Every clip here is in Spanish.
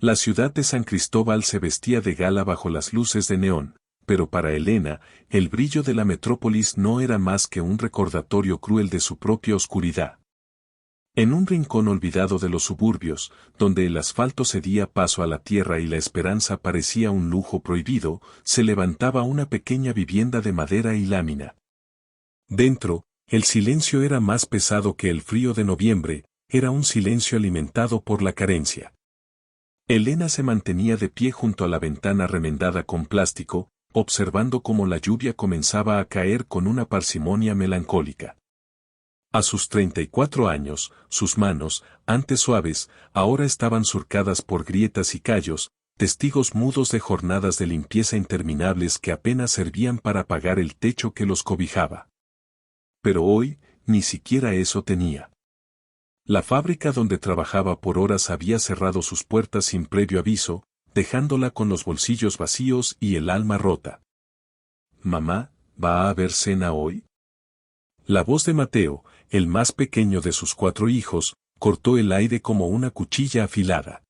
La ciudad de San Cristóbal se vestía de gala bajo las luces de neón, pero para Elena, el brillo de la metrópolis no era más que un recordatorio cruel de su propia oscuridad. En un rincón olvidado de los suburbios, donde el asfalto cedía paso a la tierra y la esperanza parecía un lujo prohibido, se levantaba una pequeña vivienda de madera y lámina. Dentro, el silencio era más pesado que el frío de noviembre, era un silencio alimentado por la carencia. Elena se mantenía de pie junto a la ventana remendada con plástico, observando cómo la lluvia comenzaba a caer con una parsimonia melancólica. A sus 34 años, sus manos, antes suaves, ahora estaban surcadas por grietas y callos, testigos mudos de jornadas de limpieza interminables que apenas servían para apagar el techo que los cobijaba. Pero hoy, ni siquiera eso tenía. La fábrica donde trabajaba por horas había cerrado sus puertas sin previo aviso, dejándola con los bolsillos vacíos y el alma rota. «Mamá, ¿va a haber cena hoy?». La voz de Mateo, el más pequeño de sus 4 hijos, cortó el aire como una cuchilla afilada.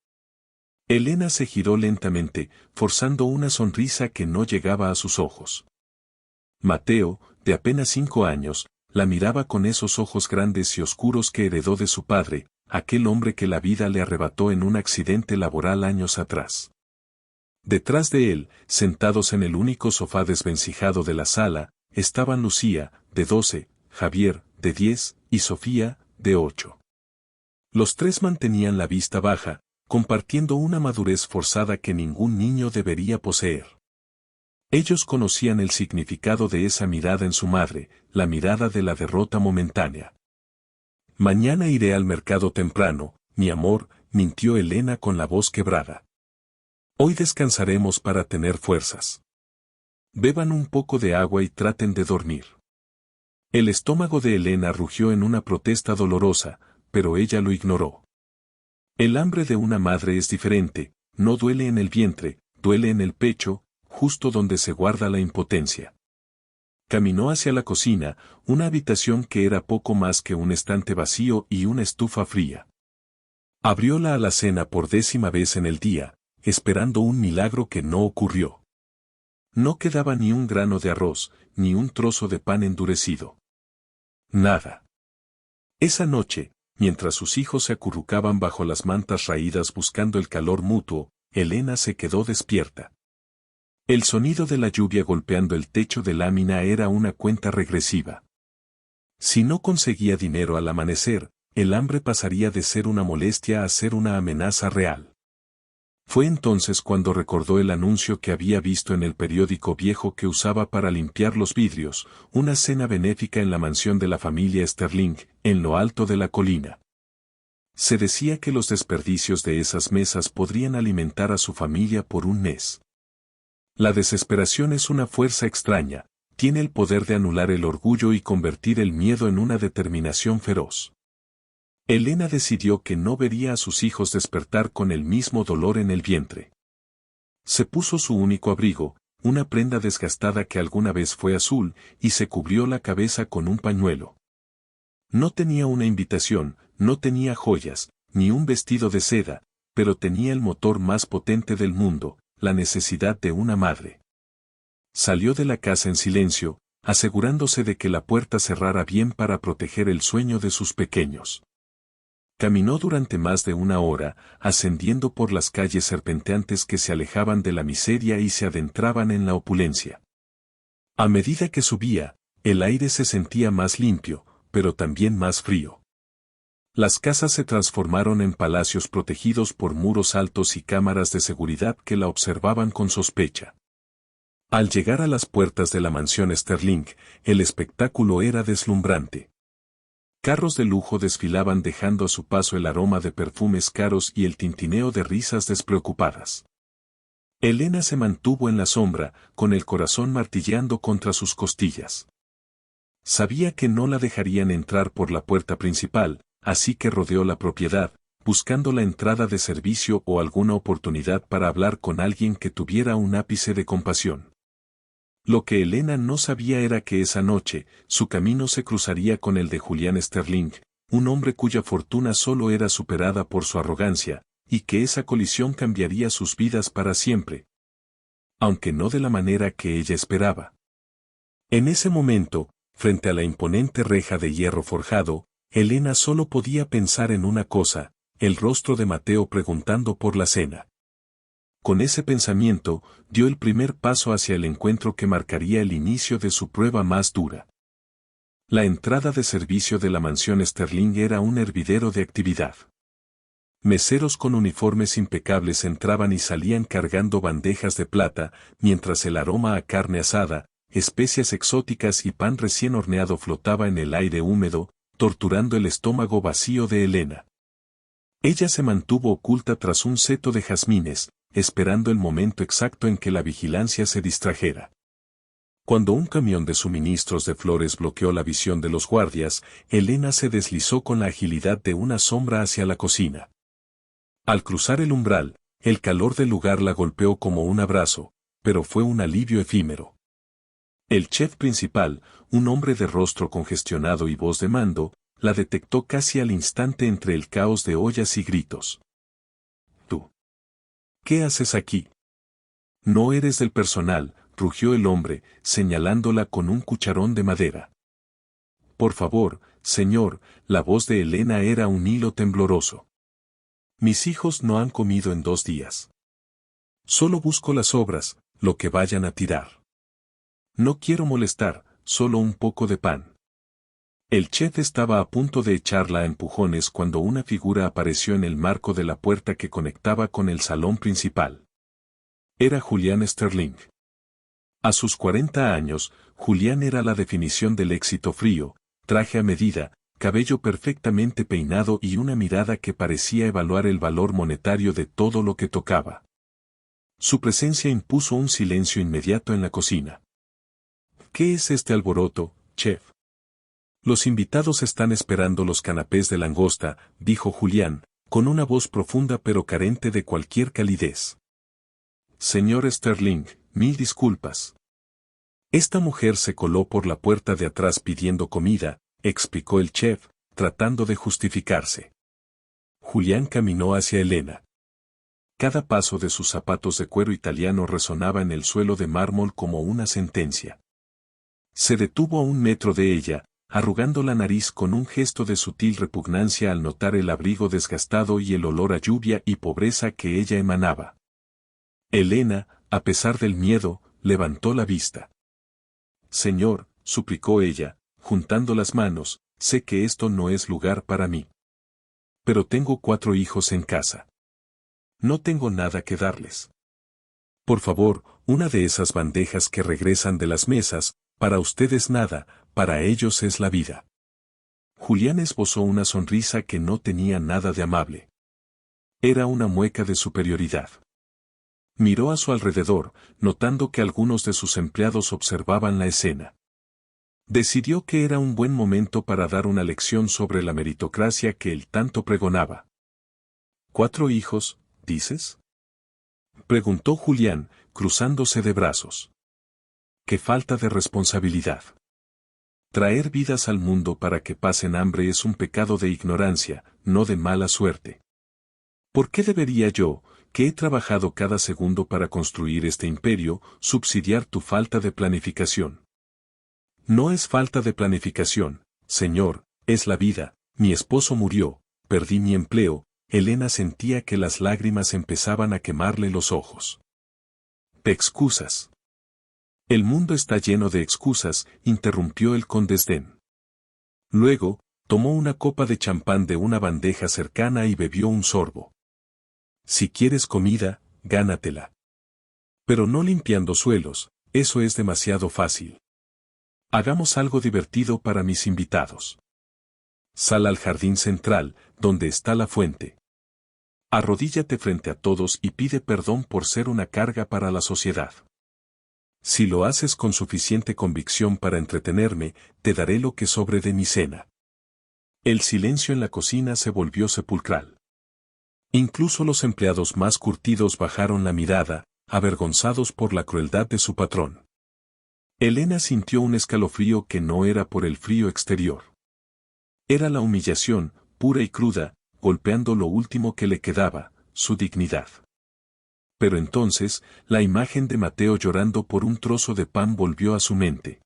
Elena se giró lentamente, forzando una sonrisa que no llegaba a sus ojos. Mateo, de apenas 5 años, la miraba con esos ojos grandes y oscuros que heredó de su padre, aquel hombre que la vida le arrebató en un accidente laboral años atrás. Detrás de él, sentados en el único sofá desvencijado de la sala, estaban Lucía, de 12, Javier, de 10, y Sofía, de 8. Los 3 mantenían la vista baja, compartiendo una madurez forzada que ningún niño debería poseer. Ellos conocían el significado de esa mirada en su madre, la mirada de la derrota momentánea. «Mañana iré al mercado temprano, mi amor», mintió Elena con la voz quebrada. «Hoy descansaremos para tener fuerzas. Beban un poco de agua y traten de dormir». El estómago de Elena rugió en una protesta dolorosa, pero ella lo ignoró. El hambre de una madre es diferente, no duele en el vientre, duele en el pecho, justo donde se guarda la impotencia. Caminó hacia la cocina, una habitación que era poco más que un estante vacío y una estufa fría. Abrió la alacena por 10ª vez en el día, esperando un milagro que no ocurrió. No quedaba ni un grano de arroz, ni un trozo de pan endurecido. Nada. Esa noche, mientras sus hijos se acurrucaban bajo las mantas raídas buscando el calor mutuo, Elena se quedó despierta. El sonido de la lluvia golpeando el techo de lámina era una cuenta regresiva. Si no conseguía dinero al amanecer, el hambre pasaría de ser una molestia a ser una amenaza real. Fue entonces cuando recordó el anuncio que había visto en el periódico viejo que usaba para limpiar los vidrios, una cena benéfica en la mansión de la familia Sterling, en lo alto de la colina. Se decía que los desperdicios de esas mesas podrían alimentar a su familia por un mes. La desesperación es una fuerza extraña, tiene el poder de anular el orgullo y convertir el miedo en una determinación feroz. Elena decidió que no vería a sus hijos despertar con el mismo dolor en el vientre. Se puso su único abrigo, una prenda desgastada que alguna vez fue azul, y se cubrió la cabeza con un pañuelo. No tenía una invitación, no tenía joyas, ni un vestido de seda, pero tenía el motor más potente del mundo, la necesidad de una madre. Salió de la casa en silencio, asegurándose de que la puerta cerrara bien para proteger el sueño de sus pequeños. Caminó durante más de 1 hora, ascendiendo por las calles serpenteantes que se alejaban de la miseria y se adentraban en la opulencia. A medida que subía, el aire se sentía más limpio, pero también más frío. Las casas se transformaron en palacios protegidos por muros altos y cámaras de seguridad que la observaban con sospecha. Al llegar a las puertas de la mansión Sterling, el espectáculo era deslumbrante. Carros de lujo desfilaban dejando a su paso el aroma de perfumes caros y el tintineo de risas despreocupadas. Elena se mantuvo en la sombra, con el corazón martilleando contra sus costillas. Sabía que no la dejarían entrar por la puerta principal, así que rodeó la propiedad, buscando la entrada de servicio o alguna oportunidad para hablar con alguien que tuviera un ápice de compasión. Lo que Elena no sabía era que esa noche, su camino se cruzaría con el de Julián Sterling, un hombre cuya fortuna solo era superada por su arrogancia, y que esa colisión cambiaría sus vidas para siempre. Aunque no de la manera que ella esperaba. En ese momento, frente a la imponente reja de hierro forjado, Elena solo podía pensar en una cosa, el rostro de Mateo preguntando por la cena. Con ese pensamiento, dio el primer paso hacia el encuentro que marcaría el inicio de su prueba más dura. La entrada de servicio de la mansión Sterling era un hervidero de actividad. Meseros con uniformes impecables entraban y salían cargando bandejas de plata, mientras el aroma a carne asada, especias exóticas y pan recién horneado flotaba en el aire húmedo, torturando el estómago vacío de Elena. Ella se mantuvo oculta tras un seto de jazmines, esperando el momento exacto en que la vigilancia se distrajera. Cuando un camión de suministros de flores bloqueó la visión de los guardias, Elena se deslizó con la agilidad de una sombra hacia la cocina. Al cruzar el umbral, el calor del lugar la golpeó como un abrazo, pero fue un alivio efímero. El chef principal, un hombre de rostro congestionado y voz de mando, la detectó casi al instante entre el caos de ollas y gritos. «¿Tú? ¿Qué haces aquí?» «No eres del personal», rugió el hombre, señalándola con un cucharón de madera. «Por favor, señor», la voz de Elena era un hilo tembloroso. «Mis hijos no han comido en 2 días. Solo busco las sobras, lo que vayan a tirar. No quiero molestar, solo un poco de pan». El chef estaba a punto de echarla a empujones cuando una figura apareció en el marco de la puerta que conectaba con el salón principal. Era Julian Sterling. A sus 40 años, Julian era la definición del éxito frío, traje a medida, cabello perfectamente peinado y una mirada que parecía evaluar el valor monetario de todo lo que tocaba. Su presencia impuso un silencio inmediato en la cocina. «¿Qué es este alboroto, chef?» «Los invitados están esperando los canapés de langosta», dijo Julián, con una voz profunda pero carente de cualquier calidez. «Señor Sterling, 1000 disculpas». «Esta mujer se coló por la puerta de atrás pidiendo comida», explicó el chef, tratando de justificarse. Julián caminó hacia Elena. Cada paso de sus zapatos de cuero italiano resonaba en el suelo de mármol como una sentencia. Se detuvo a 1 metro de ella, arrugando la nariz con un gesto de sutil repugnancia al notar el abrigo desgastado y el olor a lluvia y pobreza que ella emanaba. Elena, a pesar del miedo, levantó la vista. «Señor», suplicó ella, juntando las manos, «sé que esto no es lugar para mí. Pero tengo 4 hijos en casa. No tengo nada que darles. Por favor, una de esas bandejas que regresan de las mesas, para ustedes nada, para ellos es la vida». Julián esbozó una sonrisa que no tenía nada de amable. Era una mueca de superioridad. Miró a su alrededor, notando que algunos de sus empleados observaban la escena. Decidió que era un buen momento para dar una lección sobre la meritocracia que él tanto pregonaba. «¿4 hijos, dices?», preguntó Julián, cruzándose de brazos. «Qué falta de responsabilidad. Traer vidas al mundo para que pasen hambre es un pecado de ignorancia, no de mala suerte. ¿Por qué debería yo, que he trabajado cada segundo para construir este imperio, subsidiar tu falta de planificación?» «No es falta de planificación, señor, es la vida. Mi esposo murió, perdí mi empleo». Elena sentía que las lágrimas empezaban a quemarle los ojos. «¿Te excusas?» «El mundo está lleno de excusas», interrumpió él con desdén. Luego, tomó una copa de champán de una bandeja cercana y bebió un sorbo. «Si quieres comida, gánatela. Pero no limpiando suelos, eso es demasiado fácil. Hagamos algo divertido para mis invitados. Sal al jardín central, donde está la fuente. Arrodíllate frente a todos y pide perdón por ser una carga para la sociedad. Si lo haces con suficiente convicción para entretenerme, te daré lo que sobre de mi cena». El silencio en la cocina se volvió sepulcral. Incluso los empleados más curtidos bajaron la mirada, avergonzados por la crueldad de su patrón. Elena sintió un escalofrío que no era por el frío exterior. Era la humillación, pura y cruda, golpeando lo último que le quedaba, su dignidad. Pero entonces, la imagen de Mateo llorando por un trozo de pan volvió a su mente.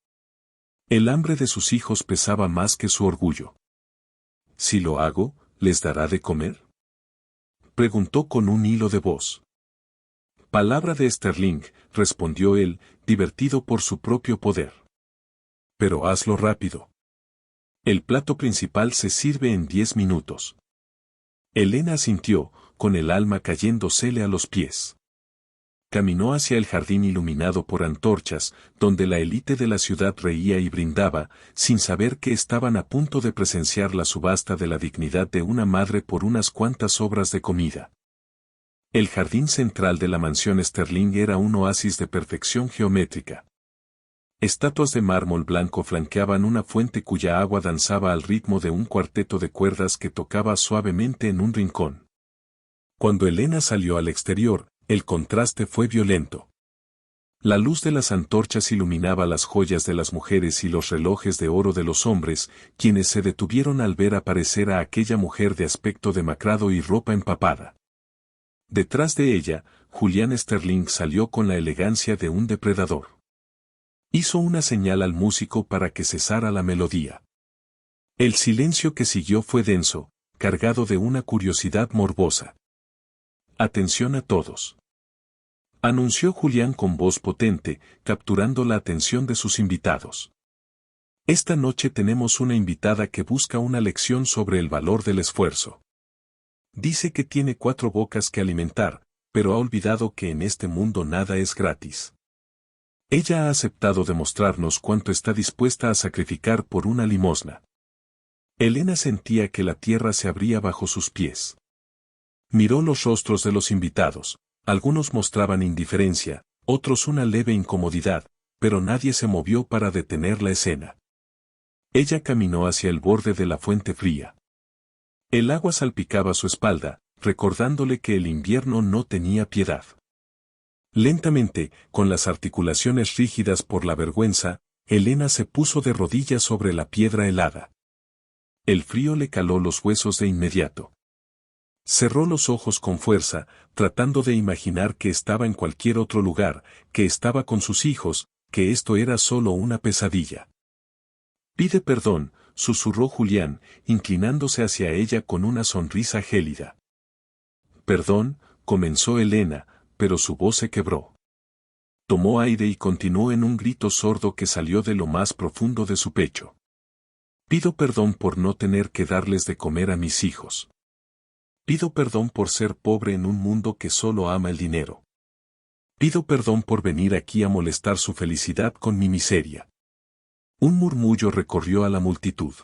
El hambre de sus hijos pesaba más que su orgullo. «Si lo hago, ¿les dará de comer?», preguntó con un hilo de voz. «Palabra de Sterling», respondió él, divertido por su propio poder. «Pero hazlo rápido. El plato principal se sirve en 10 minutos». Elena asintió, con el alma cayéndosele a los pies. Caminó hacia el jardín iluminado por antorchas, donde la élite de la ciudad reía y brindaba, sin saber que estaban a punto de presenciar la subasta de la dignidad de una madre por unas cuantas sobras de comida. El jardín central de la mansión Sterling era un oasis de perfección geométrica. Estatuas de mármol blanco flanqueaban una fuente cuya agua danzaba al ritmo de un cuarteto de cuerdas que tocaba suavemente en un rincón. Cuando Elena salió al exterior, el contraste fue violento. La luz de las antorchas iluminaba las joyas de las mujeres y los relojes de oro de los hombres, quienes se detuvieron al ver aparecer a aquella mujer de aspecto demacrado y ropa empapada. Detrás de ella, Julian Sterling salió con la elegancia de un depredador. Hizo una señal al músico para que cesara la melodía. El silencio que siguió fue denso, cargado de una curiosidad morbosa. «Atención a todos», anunció Julián con voz potente, capturando la atención de sus invitados. «Esta noche tenemos una invitada que busca una lección sobre el valor del esfuerzo. Dice que tiene 4 bocas que alimentar, pero ha olvidado que en este mundo nada es gratis. Ella ha aceptado demostrarnos cuánto está dispuesta a sacrificar por una limosna». Elena sentía que la tierra se abría bajo sus pies. Miró los rostros de los invitados. Algunos mostraban indiferencia, otros una leve incomodidad, pero nadie se movió para detener la escena. Ella caminó hacia el borde de la fuente fría. El agua salpicaba su espalda, recordándole que el invierno no tenía piedad. Lentamente, con las articulaciones rígidas por la vergüenza, Elena se puso de rodillas sobre la piedra helada. El frío le caló los huesos de inmediato. Cerró los ojos con fuerza, tratando de imaginar que estaba en cualquier otro lugar, que estaba con sus hijos, que esto era solo una pesadilla. «Pide perdón», susurró Julián, inclinándose hacia ella con una sonrisa gélida. «Perdón», comenzó Elena, pero su voz se quebró. Tomó aire y continuó en un grito sordo que salió de lo más profundo de su pecho. «Pido perdón por no tener que darles de comer a mis hijos. Pido perdón por ser pobre en un mundo que solo ama el dinero. Pido perdón por venir aquí a molestar su felicidad con mi miseria». Un murmullo recorrió a la multitud.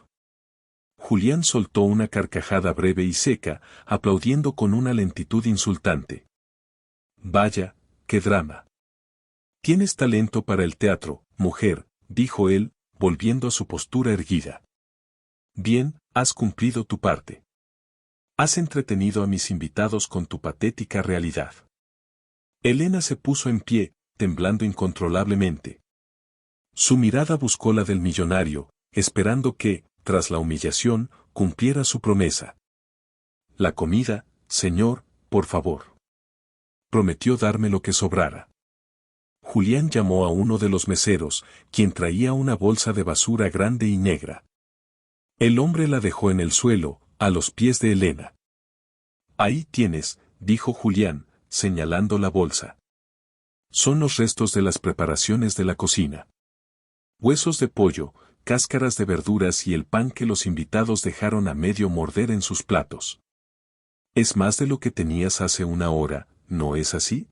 Julián soltó una carcajada breve y seca, aplaudiendo con una lentitud insultante. «Vaya, qué drama. Tienes talento para el teatro, mujer», dijo él, volviendo a su postura erguida. «Bien, has cumplido tu parte. Has entretenido a mis invitados con tu patética realidad». Elena se puso en pie, temblando incontrolablemente. Su mirada buscó la del millonario, esperando que, tras la humillación, cumpliera su promesa. «La comida, señor, por favor». Prometió darme lo que sobrara. Julián llamó a uno de los meseros, quien traía una bolsa de basura grande y negra. El hombre la dejó en el suelo, a los pies de Elena. «Ahí tienes», dijo Julián, señalando la bolsa. «Son los restos de las preparaciones de la cocina. Huesos de pollo, cáscaras de verduras y el pan que los invitados dejaron a medio morder en sus platos. Es más de lo que tenías hace una hora, ¿no es así?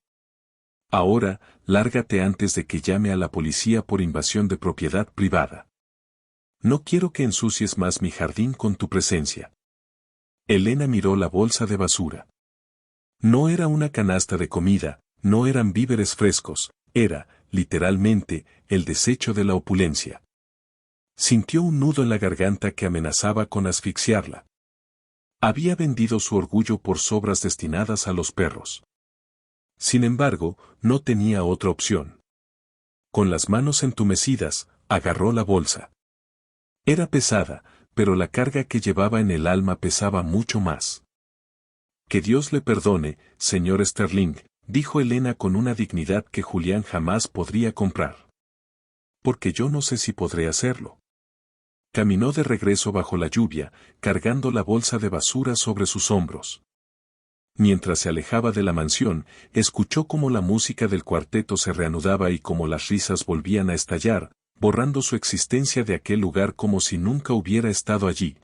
Ahora, lárgate antes de que llame a la policía por invasión de propiedad privada. No quiero que ensucies más mi jardín con tu presencia». Elena miró la bolsa de basura. No era una canasta de comida, no eran víveres frescos, era, literalmente, el desecho de la opulencia. Sintió un nudo en la garganta que amenazaba con asfixiarla. Había vendido su orgullo por sobras destinadas a los perros. Sin embargo, no tenía otra opción. Con las manos entumecidas, agarró la bolsa. Era pesada, pero la carga que llevaba en el alma pesaba mucho más. Que Dios le perdone, señor Sterling, dijo Elena con una dignidad que Julián jamás podría comprar. Porque yo no sé si podré hacerlo. Caminó de regreso bajo la lluvia, cargando la bolsa de basura sobre sus hombros. Mientras se alejaba de la mansión, escuchó cómo la música del cuarteto se reanudaba y cómo las risas volvían a estallar, borrando su existencia de aquel lugar como si nunca hubiera estado allí.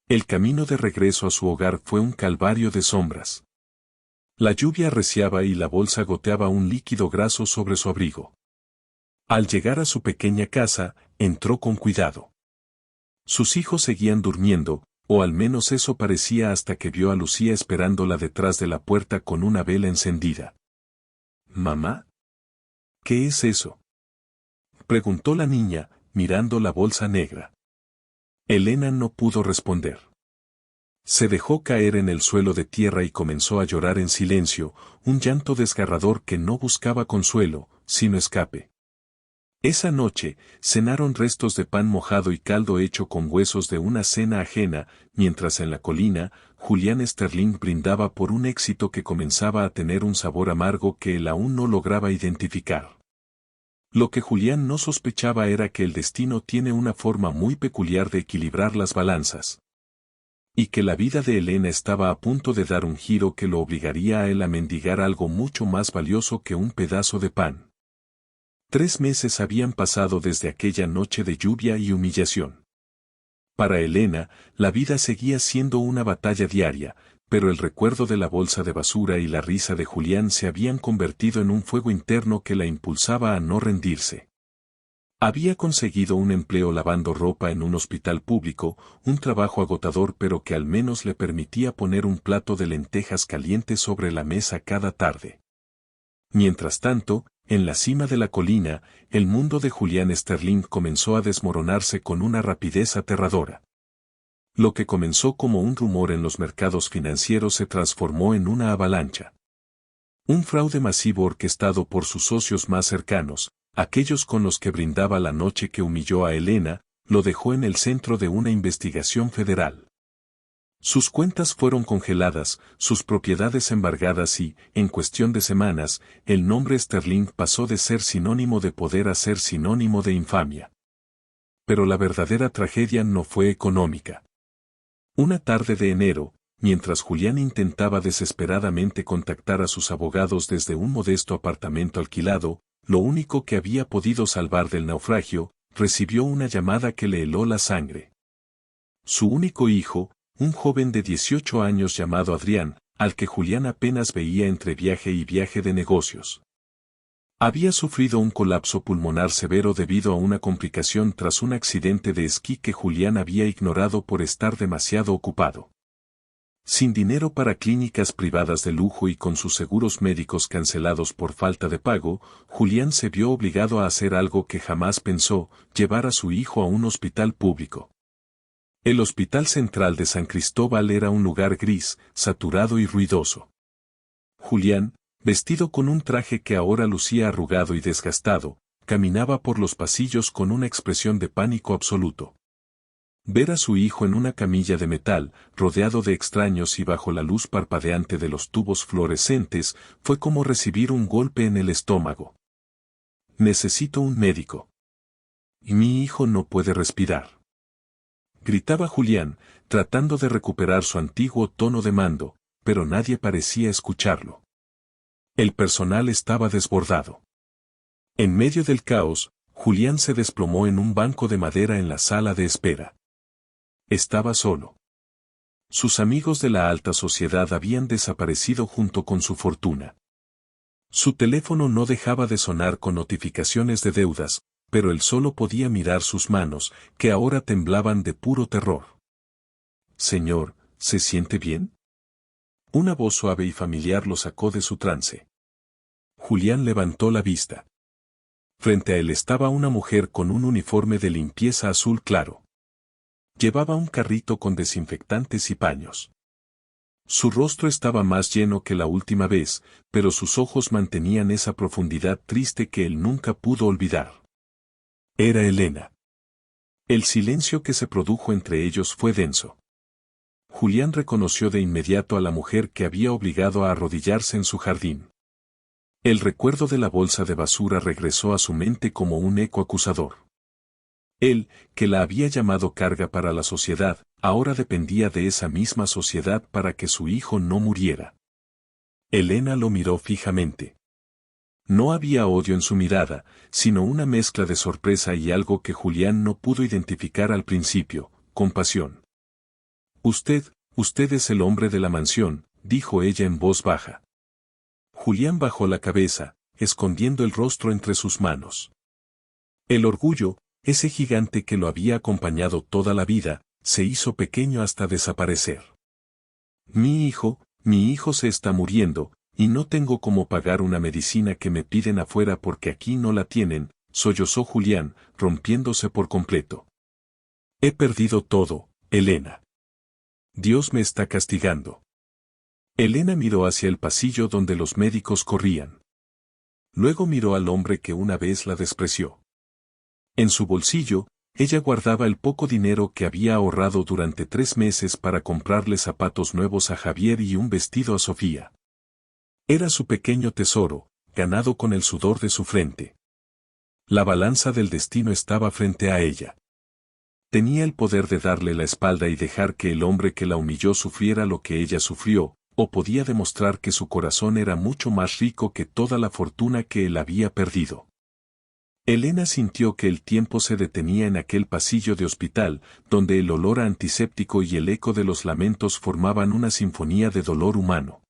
El camino de regreso a su hogar fue un calvario de sombras. La lluvia arreciaba y la bolsa goteaba un líquido graso sobre su abrigo. Al llegar a su pequeña casa, entró con cuidado. Sus hijos seguían durmiendo, o al menos eso parecía hasta que vio a Lucía esperándola detrás de la puerta con una vela encendida. «¿Mamá? ¿Qué es eso?», preguntó la niña, mirando la bolsa negra. Elena no pudo responder. Se dejó caer en el suelo de tierra y comenzó a llorar en silencio, un llanto desgarrador que no buscaba consuelo, sino escape. Esa noche, cenaron restos de pan mojado y caldo hecho con huesos de una cena ajena, mientras en la colina, Julián Sterling brindaba por un éxito que comenzaba a tener un sabor amargo que él aún no lograba identificar. Lo que Julián no sospechaba era que el destino tiene una forma muy peculiar de equilibrar las balanzas. Y que la vida de Elena estaba a punto de dar un giro que lo obligaría a él a mendigar algo mucho más valioso que un pedazo de pan. 3 meses habían pasado desde aquella noche de lluvia y humillación. Para Elena, la vida seguía siendo una batalla diaria, pero el recuerdo de la bolsa de basura y la risa de Julián se habían convertido en un fuego interno que la impulsaba a no rendirse. Había conseguido un empleo lavando ropa en un hospital público, un trabajo agotador pero que al menos le permitía poner un plato de lentejas calientes sobre la mesa cada tarde. Mientras tanto, en la cima de la colina, el mundo de Julián Sterling comenzó a desmoronarse con una rapidez aterradora. Lo que comenzó como un rumor en los mercados financieros se transformó en una avalancha. Un fraude masivo orquestado por sus socios más cercanos, aquellos con los que brindaba la noche que humilló a Elena, lo dejó en el centro de una investigación federal. Sus cuentas fueron congeladas, sus propiedades embargadas y, en cuestión de semanas, el nombre Sterling pasó de ser sinónimo de poder a ser sinónimo de infamia. Pero la verdadera tragedia no fue económica. Una tarde de enero, mientras Julián intentaba desesperadamente contactar a sus abogados desde un modesto apartamento alquilado, lo único que había podido salvar del naufragio, recibió una llamada que le heló la sangre. Su único hijo, un joven de 18 años llamado Adrián, al que Julián apenas veía entre viaje y viaje de negocios. Había sufrido un colapso pulmonar severo debido a una complicación tras un accidente de esquí que Julián había ignorado por estar demasiado ocupado. Sin dinero para clínicas privadas de lujo y con sus seguros médicos cancelados por falta de pago, Julián se vio obligado a hacer algo que jamás pensó, llevar a su hijo a un hospital público. El Hospital Central de San Cristóbal era un lugar gris, saturado y ruidoso. Julián, vestido con un traje que ahora lucía arrugado y desgastado, caminaba por los pasillos con una expresión de pánico absoluto. Ver a su hijo en una camilla de metal, rodeado de extraños y bajo la luz parpadeante de los tubos fluorescentes, fue como recibir un golpe en el estómago. «Necesito un médico. Mi hijo no puede respirar», gritaba Julián, tratando de recuperar su antiguo tono de mando, pero nadie parecía escucharlo. El personal estaba desbordado. En medio del caos, Julián se desplomó en un banco de madera en la sala de espera. Estaba solo. Sus amigos de la alta sociedad habían desaparecido junto con su fortuna. Su teléfono no dejaba de sonar con notificaciones de deudas, pero él solo podía mirar sus manos, que ahora temblaban de puro terror. «Señor, ¿se siente bien?». Una voz suave y familiar lo sacó de su trance. Julián levantó la vista. Frente a él estaba una mujer con un uniforme de limpieza azul claro. Llevaba un carrito con desinfectantes y paños. Su rostro estaba más lleno que la última vez, pero sus ojos mantenían esa profundidad triste que él nunca pudo olvidar. Era Elena. El silencio que se produjo entre ellos fue denso. Julián reconoció de inmediato a la mujer que había obligado a arrodillarse en su jardín. El recuerdo de la bolsa de basura regresó a su mente como un eco acusador. Él, que la había llamado carga para la sociedad, ahora dependía de esa misma sociedad para que su hijo no muriera. Elena lo miró fijamente. No había odio en su mirada, sino una mezcla de sorpresa y algo que Julián no pudo identificar al principio, compasión. Usted es el hombre de la mansión, dijo ella en voz baja. Julián bajó la cabeza, escondiendo el rostro entre sus manos. El orgullo, ese gigante que lo había acompañado toda la vida, se hizo pequeño hasta desaparecer. Mi hijo se está muriendo, y no tengo cómo pagar una medicina que me piden afuera porque aquí no la tienen, sollozó Julián, rompiéndose por completo. He perdido todo, Elena. Dios me está castigando. Elena miró hacia el pasillo donde los médicos corrían. Luego miró al hombre que una vez la despreció. En su bolsillo, ella guardaba el poco dinero que había ahorrado durante 3 meses para comprarle zapatos nuevos a Javier y un vestido a Sofía. Era su pequeño tesoro, ganado con el sudor de su frente. La balanza del destino estaba frente a ella. Tenía el poder de darle la espalda y dejar que el hombre que la humilló sufriera lo que ella sufrió, o podía demostrar que su corazón era mucho más rico que toda la fortuna que él había perdido. Elena sintió que el tiempo se detenía en aquel pasillo de hospital, donde el olor a antiséptico y el eco de los lamentos formaban una sinfonía de dolor humano.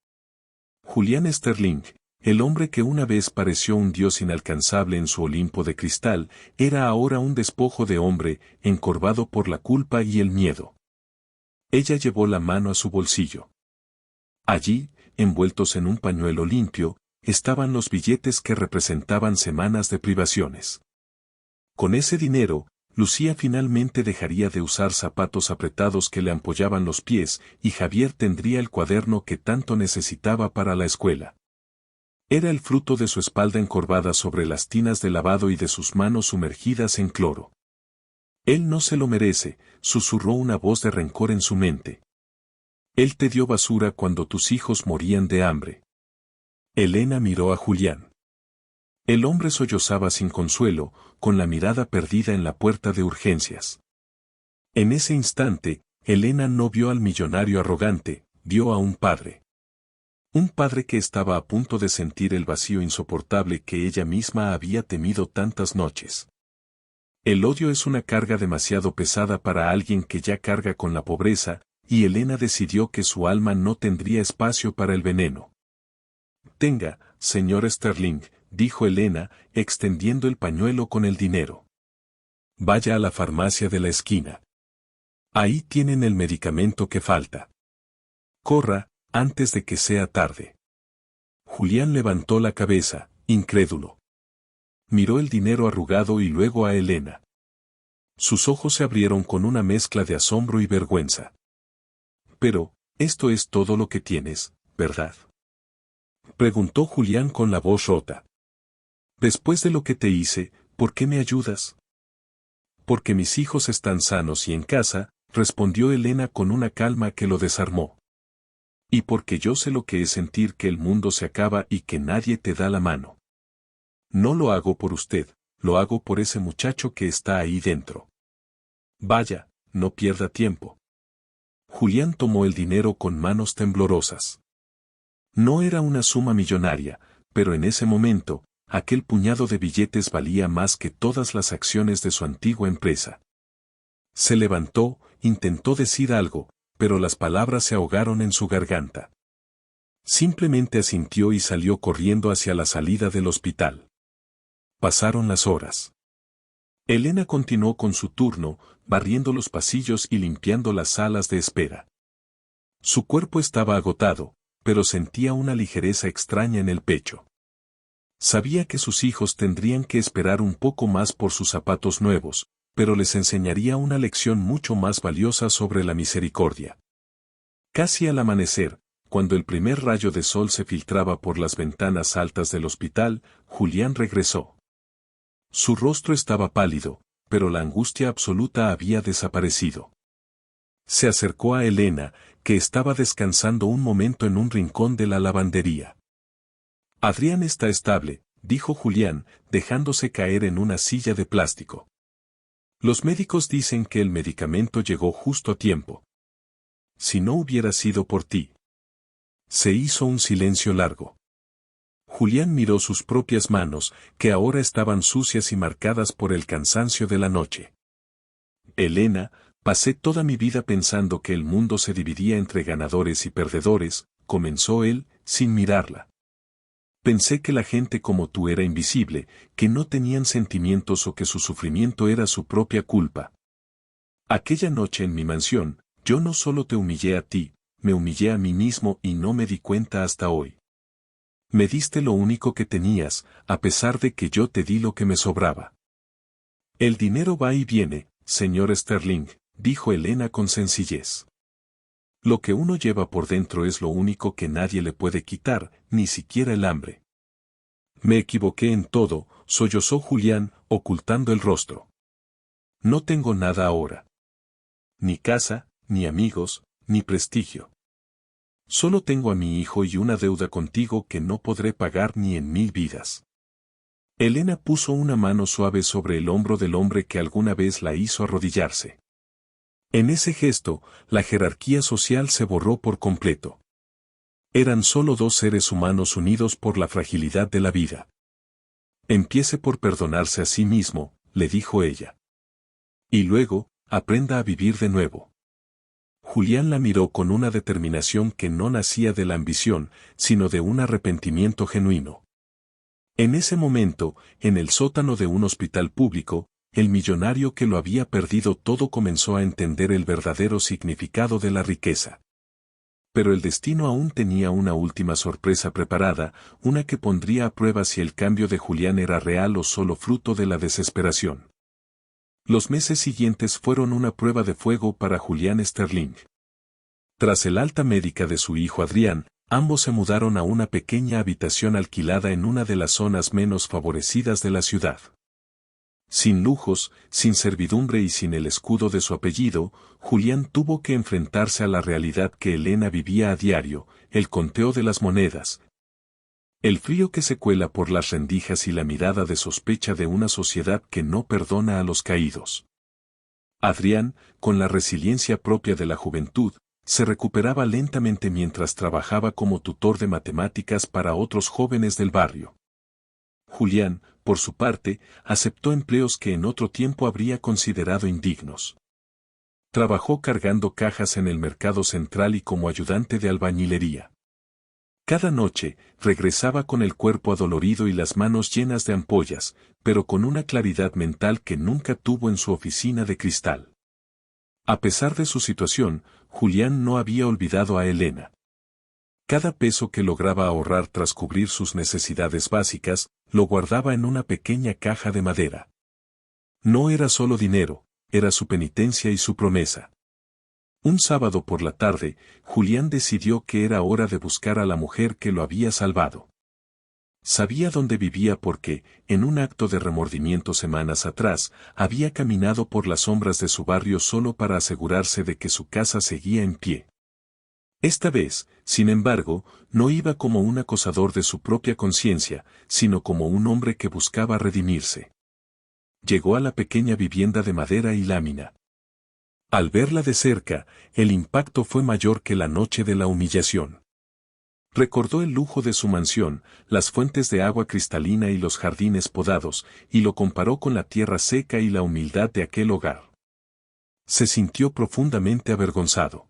Julián Sterling, el hombre que una vez pareció un dios inalcanzable en su Olimpo de cristal, era ahora un despojo de hombre, encorvado por la culpa y el miedo. Ella llevó la mano a su bolsillo. Allí, envueltos en un pañuelo limpio, estaban los billetes que representaban semanas de privaciones. Con ese dinero, Lucía finalmente dejaría de usar zapatos apretados que le ampollaban los pies, y Javier tendría el cuaderno que tanto necesitaba para la escuela. Era el fruto de su espalda encorvada sobre las tinas de lavado y de sus manos sumergidas en cloro. Él no se lo merece, susurró una voz de rencor en su mente. Él te dio basura cuando tus hijos morían de hambre. Elena miró a Julián. El hombre sollozaba sin consuelo, con la mirada perdida en la puerta de urgencias. En ese instante, Elena no vio al millonario arrogante, vio a un padre. Un padre que estaba a punto de sentir el vacío insoportable que ella misma había temido tantas noches. El odio es una carga demasiado pesada para alguien que ya carga con la pobreza, y Elena decidió que su alma no tendría espacio para el veneno. Tenga, señor Sterling, dijo Elena, extendiendo el pañuelo con el dinero. Vaya a la farmacia de la esquina. Ahí tienen el medicamento que falta. Corra, antes de que sea tarde. Julián levantó la cabeza, incrédulo. Miró el dinero arrugado y luego a Elena. Sus ojos se abrieron con una mezcla de asombro y vergüenza. Pero, esto es todo lo que tienes, ¿verdad? Preguntó Julián con la voz rota. Después de lo que te hice, ¿por qué me ayudas? Porque mis hijos están sanos y en casa, respondió Elena con una calma que lo desarmó. Y porque yo sé lo que es sentir que el mundo se acaba y que nadie te da la mano. No lo hago por usted, lo hago por ese muchacho que está ahí dentro. Vaya, no pierda tiempo. Julián tomó el dinero con manos temblorosas. No era una suma millonaria, pero en ese momento, aquel puñado de billetes valía más que todas las acciones de su antigua empresa. Se levantó, intentó decir algo, pero las palabras se ahogaron en su garganta. Simplemente asintió y salió corriendo hacia la salida del hospital. Pasaron las horas. Elena continuó con su turno, barriendo los pasillos y limpiando las salas de espera. Su cuerpo estaba agotado, pero sentía una ligereza extraña en el pecho. Sabía que sus hijos tendrían que esperar un poco más por sus zapatos nuevos, pero les enseñaría una lección mucho más valiosa sobre la misericordia. Casi al amanecer, cuando el primer rayo de sol se filtraba por las ventanas altas del hospital, Julián regresó. Su rostro estaba pálido, pero la angustia absoluta había desaparecido. Se acercó a Elena, que estaba descansando un momento en un rincón de la lavandería. Adrián está estable, dijo Julián, dejándose caer en una silla de plástico. Los médicos dicen que el medicamento llegó justo a tiempo. Si no hubiera sido por ti. Se hizo un silencio largo. Julián miró sus propias manos, que ahora estaban sucias y marcadas por el cansancio de la noche. Elena, pasé toda mi vida pensando que el mundo se dividía entre ganadores y perdedores, comenzó él, sin mirarla. Pensé que la gente como tú era invisible, que no tenían sentimientos o que su sufrimiento era su propia culpa. Aquella noche en mi mansión, yo no solo te humillé a ti, me humillé a mí mismo y no me di cuenta hasta hoy. Me diste lo único que tenías, a pesar de que yo te di lo que me sobraba. El dinero va y viene, señor Sterling, dijo Elena con sencillez. Lo que uno lleva por dentro es lo único que nadie le puede quitar, ni siquiera el hambre. Me equivoqué en todo, sollozó Julián, ocultando el rostro. No tengo nada ahora. Ni casa, ni amigos, ni prestigio. Solo tengo a mi hijo y una deuda contigo que no podré pagar ni en 1000 vidas. Elena puso una mano suave sobre el hombro del hombre que alguna vez la hizo arrodillarse. En ese gesto, la jerarquía social se borró por completo. Eran solo dos seres humanos unidos por la fragilidad de la vida. Empiece por perdonarse a sí mismo, le dijo ella. Y luego, aprenda a vivir de nuevo. Julián la miró con una determinación que no nacía de la ambición, sino de un arrepentimiento genuino. En ese momento, en el sótano de un hospital público, el millonario que lo había perdido todo comenzó a entender el verdadero significado de la riqueza. Pero el destino aún tenía una última sorpresa preparada, una que pondría a prueba si el cambio de Julián era real o solo fruto de la desesperación. Los meses siguientes fueron una prueba de fuego para Julián Sterling. Tras el alta médica de su hijo Adrián, ambos se mudaron a una pequeña habitación alquilada en una de las zonas menos favorecidas de la ciudad. Sin lujos, sin servidumbre y sin el escudo de su apellido, Julián tuvo que enfrentarse a la realidad que Elena vivía a diario, el conteo de las monedas. El frío que se cuela por las rendijas y la mirada de sospecha de una sociedad que no perdona a los caídos. Adrián, con la resiliencia propia de la juventud, se recuperaba lentamente mientras trabajaba como tutor de matemáticas para otros jóvenes del barrio. Julián, por su parte, aceptó empleos que en otro tiempo habría considerado indignos. Trabajó cargando cajas en el mercado central y como ayudante de albañilería. Cada noche, regresaba con el cuerpo adolorido y las manos llenas de ampollas, pero con una claridad mental que nunca tuvo en su oficina de cristal. A pesar de su situación, Julián no había olvidado a Elena. Cada peso que lograba ahorrar tras cubrir sus necesidades básicas, lo guardaba en una pequeña caja de madera. No era solo dinero, era su penitencia y su promesa. Un sábado por la tarde, Julián decidió que era hora de buscar a la mujer que lo había salvado. Sabía dónde vivía porque, en un acto de remordimiento semanas atrás, había caminado por las sombras de su barrio solo para asegurarse de que su casa seguía en pie. Esta vez, sin embargo, no iba como un acosador de su propia conciencia, sino como un hombre que buscaba redimirse. Llegó a la pequeña vivienda de madera y lámina. Al verla de cerca, el impacto fue mayor que la noche de la humillación. Recordó el lujo de su mansión, las fuentes de agua cristalina y los jardines podados, y lo comparó con la tierra seca y la humildad de aquel hogar. Se sintió profundamente avergonzado.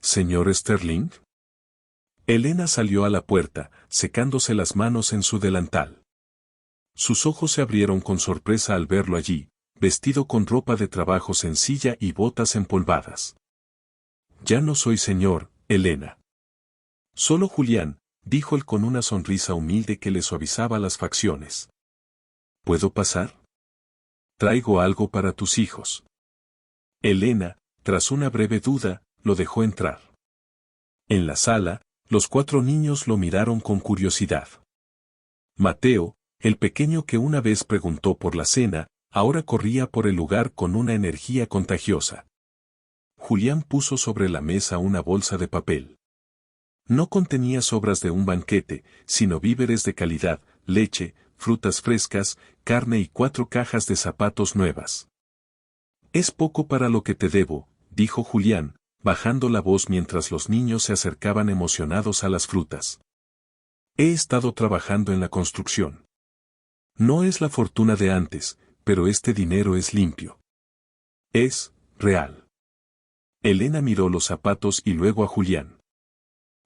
¿Señor Sterling? Elena salió a la puerta, secándose las manos en su delantal. Sus ojos se abrieron con sorpresa al verlo allí, vestido con ropa de trabajo sencilla y botas empolvadas. Ya no soy señor, Elena. Solo Julián, dijo él con una sonrisa humilde que le suavizaba las facciones. ¿Puedo pasar? Traigo algo para tus hijos. Elena, tras una breve duda, lo dejó entrar. En la sala, los 4 niños lo miraron con curiosidad. Mateo, el pequeño que una vez preguntó por la cena, ahora corría por el lugar con una energía contagiosa. Julián puso sobre la mesa una bolsa de papel. No contenía sobras de un banquete, sino víveres de calidad, leche, frutas frescas, carne y 4 cajas de zapatos nuevas. Es poco para lo que te debo, dijo Julián, bajando la voz mientras los niños se acercaban emocionados a las frutas. He estado trabajando en la construcción. No es la fortuna de antes, pero este dinero es limpio. Es real. Elena miró los zapatos y luego a Julián.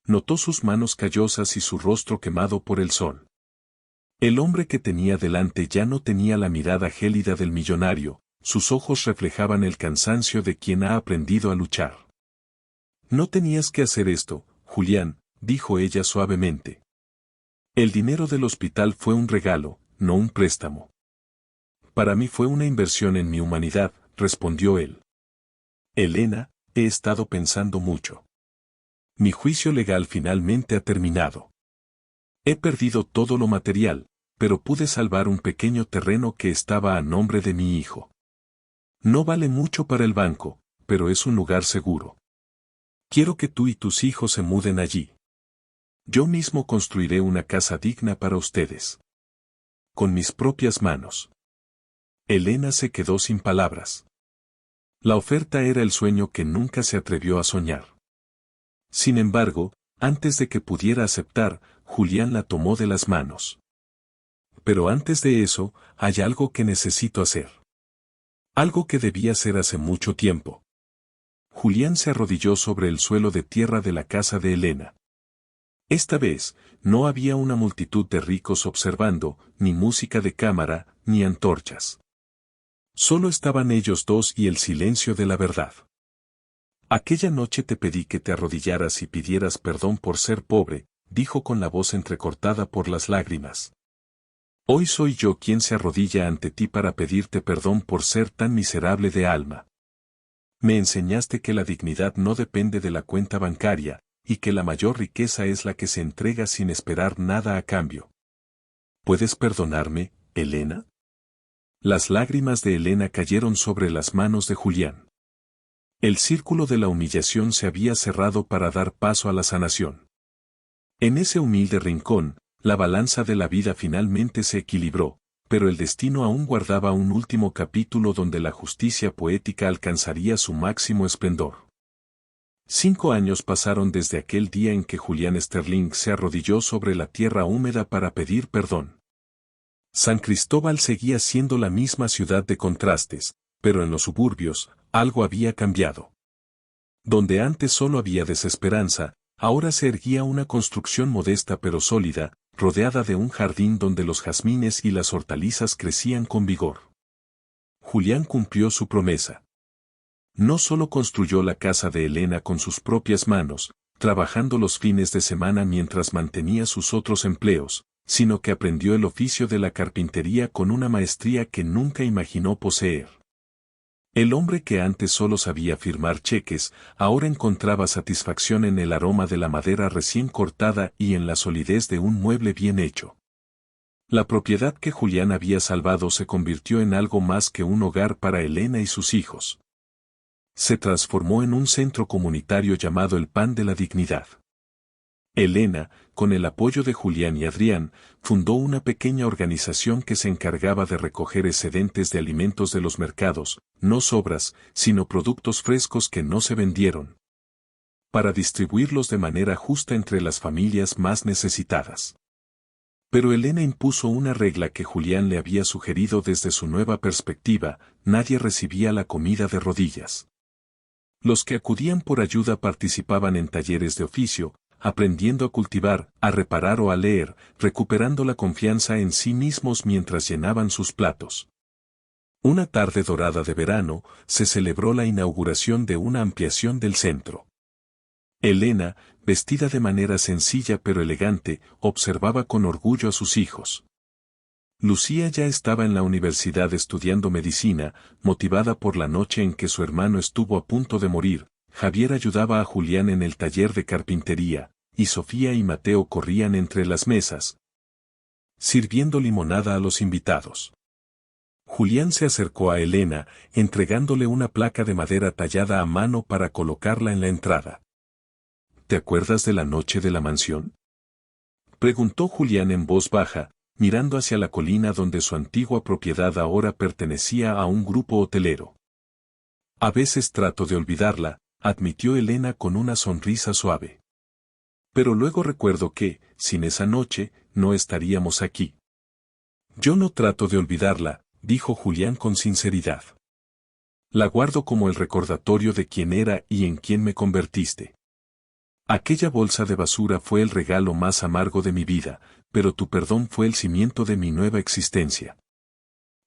Notó sus manos callosas y su rostro quemado por el sol. El hombre que tenía delante ya no tenía la mirada gélida del millonario, sus ojos reflejaban el cansancio de quien ha aprendido a luchar. No tenías que hacer esto, Julián, dijo ella suavemente. El dinero del hospital fue un regalo, no un préstamo. Para mí fue una inversión en mi humanidad, respondió él. Elena, he estado pensando mucho. Mi juicio legal finalmente ha terminado. He perdido todo lo material, pero pude salvar un pequeño terreno que estaba a nombre de mi hijo. No vale mucho para el banco, pero es un lugar seguro. Quiero que tú y tus hijos se muden allí. Yo mismo construiré una casa digna para ustedes. Con mis propias manos. Elena se quedó sin palabras. La oferta era el sueño que nunca se atrevió a soñar. Sin embargo, antes de que pudiera aceptar, Julián la tomó de las manos. Pero antes de eso, hay algo que necesito hacer. Algo que debía hacer hace mucho tiempo. Julián se arrodilló sobre el suelo de tierra de la casa de Elena. Esta vez, no había una multitud de ricos observando, ni música de cámara, ni antorchas. Solo estaban ellos dos y el silencio de la verdad. Aquella noche te pedí que te arrodillaras y pidieras perdón por ser pobre, dijo con la voz entrecortada por las lágrimas. Hoy soy yo quien se arrodilla ante ti para pedirte perdón por ser tan miserable de alma. Me enseñaste que la dignidad no depende de la cuenta bancaria, y que la mayor riqueza es la que se entrega sin esperar nada a cambio. ¿Puedes perdonarme, Elena? Las lágrimas de Elena cayeron sobre las manos de Julián. El círculo de la humillación se había cerrado para dar paso a la sanación. En ese humilde rincón, la balanza de la vida finalmente se equilibró, pero el destino aún guardaba un último capítulo donde la justicia poética alcanzaría su máximo esplendor. 5 años pasaron desde aquel día en que Julián Sterling se arrodilló sobre la tierra húmeda para pedir perdón. San Cristóbal seguía siendo la misma ciudad de contrastes, pero en los suburbios, algo había cambiado. Donde antes solo había desesperanza, ahora se erguía una construcción modesta pero sólida, rodeada de un jardín donde los jazmines y las hortalizas crecían con vigor. Julián cumplió su promesa. No solo construyó la casa de Elena con sus propias manos, trabajando los fines de semana mientras mantenía sus otros empleos, sino que aprendió el oficio de la carpintería con una maestría que nunca imaginó poseer. El hombre que antes solo sabía firmar cheques, ahora encontraba satisfacción en el aroma de la madera recién cortada y en la solidez de un mueble bien hecho. La propiedad que Julián había salvado se convirtió en algo más que un hogar para Elena y sus hijos. Se transformó en un centro comunitario llamado el Pan de la Dignidad. Elena, con el apoyo de Julián y Adrián, fundó una pequeña organización que se encargaba de recoger excedentes de alimentos de los mercados, no sobras, sino productos frescos que no se vendieron, para distribuirlos de manera justa entre las familias más necesitadas. Pero Elena impuso una regla que Julián le había sugerido desde su nueva perspectiva: nadie recibía la comida de rodillas. Los que acudían por ayuda participaban en talleres de oficio, aprendiendo a cultivar, a reparar o a leer, recuperando la confianza en sí mismos mientras llenaban sus platos. Una tarde dorada de verano, se celebró la inauguración de una ampliación del centro. Elena, vestida de manera sencilla pero elegante, observaba con orgullo a sus hijos. Lucía ya estaba en la universidad estudiando medicina, motivada por la noche en que su hermano estuvo a punto de morir. Javier ayudaba a Julián en el taller de carpintería, y Sofía y Mateo corrían entre las mesas, sirviendo limonada a los invitados. Julián se acercó a Elena, entregándole una placa de madera tallada a mano para colocarla en la entrada. ¿Te acuerdas de la noche de la mansión? Preguntó Julián en voz baja, mirando hacia la colina donde su antigua propiedad ahora pertenecía a un grupo hotelero. A veces trato de olvidarla, admitió Elena con una sonrisa suave. Pero luego recuerdo que, sin esa noche, no estaríamos aquí. Yo no trato de olvidarla, dijo Julián con sinceridad. La guardo como el recordatorio de quién era y en quién me convertiste. Aquella bolsa de basura fue el regalo más amargo de mi vida, pero tu perdón fue el cimiento de mi nueva existencia.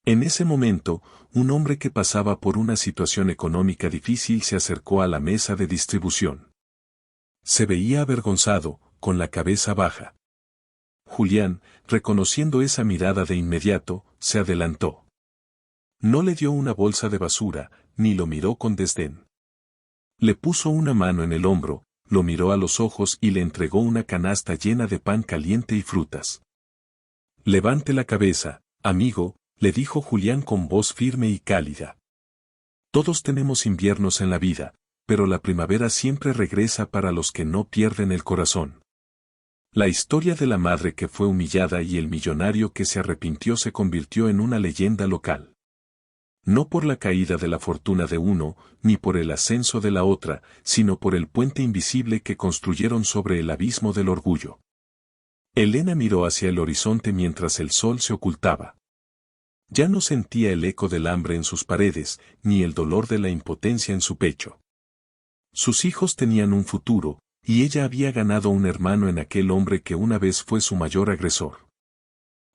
En ese momento, un hombre que pasaba por una situación económica difícil se acercó a la mesa de distribución. Se veía avergonzado, con la cabeza baja. Julián, reconociendo esa mirada de inmediato, se adelantó. No le dio una bolsa de basura, ni lo miró con desdén. Le puso una mano en el hombro, lo miró a los ojos y le entregó una canasta llena de pan caliente y frutas. Levante la cabeza, amigo, le dijo Julián con voz firme y cálida. Todos tenemos inviernos en la vida, pero la primavera siempre regresa para los que no pierden el corazón. La historia de la madre que fue humillada y el millonario que se arrepintió se convirtió en una leyenda local. No por la caída de la fortuna de uno, ni por el ascenso de la otra, sino por el puente invisible que construyeron sobre el abismo del orgullo. Elena miró hacia el horizonte mientras el sol se ocultaba. Ya no sentía el eco del hambre en sus paredes, ni el dolor de la impotencia en su pecho. Sus hijos tenían un futuro, y ella había ganado un hermano en aquel hombre que una vez fue su mayor agresor.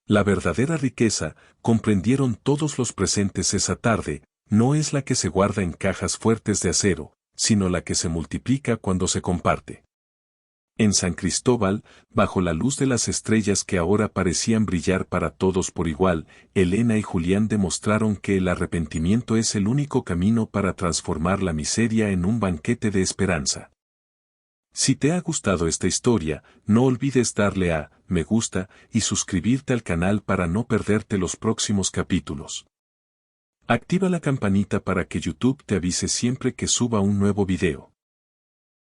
La verdadera riqueza, comprendieron todos los presentes esa tarde, no es la que se guarda en cajas fuertes de acero, sino la que se multiplica cuando se comparte. En San Cristóbal, bajo la luz de las estrellas que ahora parecían brillar para todos por igual, Elena y Julián demostraron que el arrepentimiento es el único camino para transformar la miseria en un banquete de esperanza. Si te ha gustado esta historia, no olvides darle a me gusta y suscribirte al canal para no perderte los próximos capítulos. Activa la campanita para que YouTube te avise siempre que suba un nuevo video.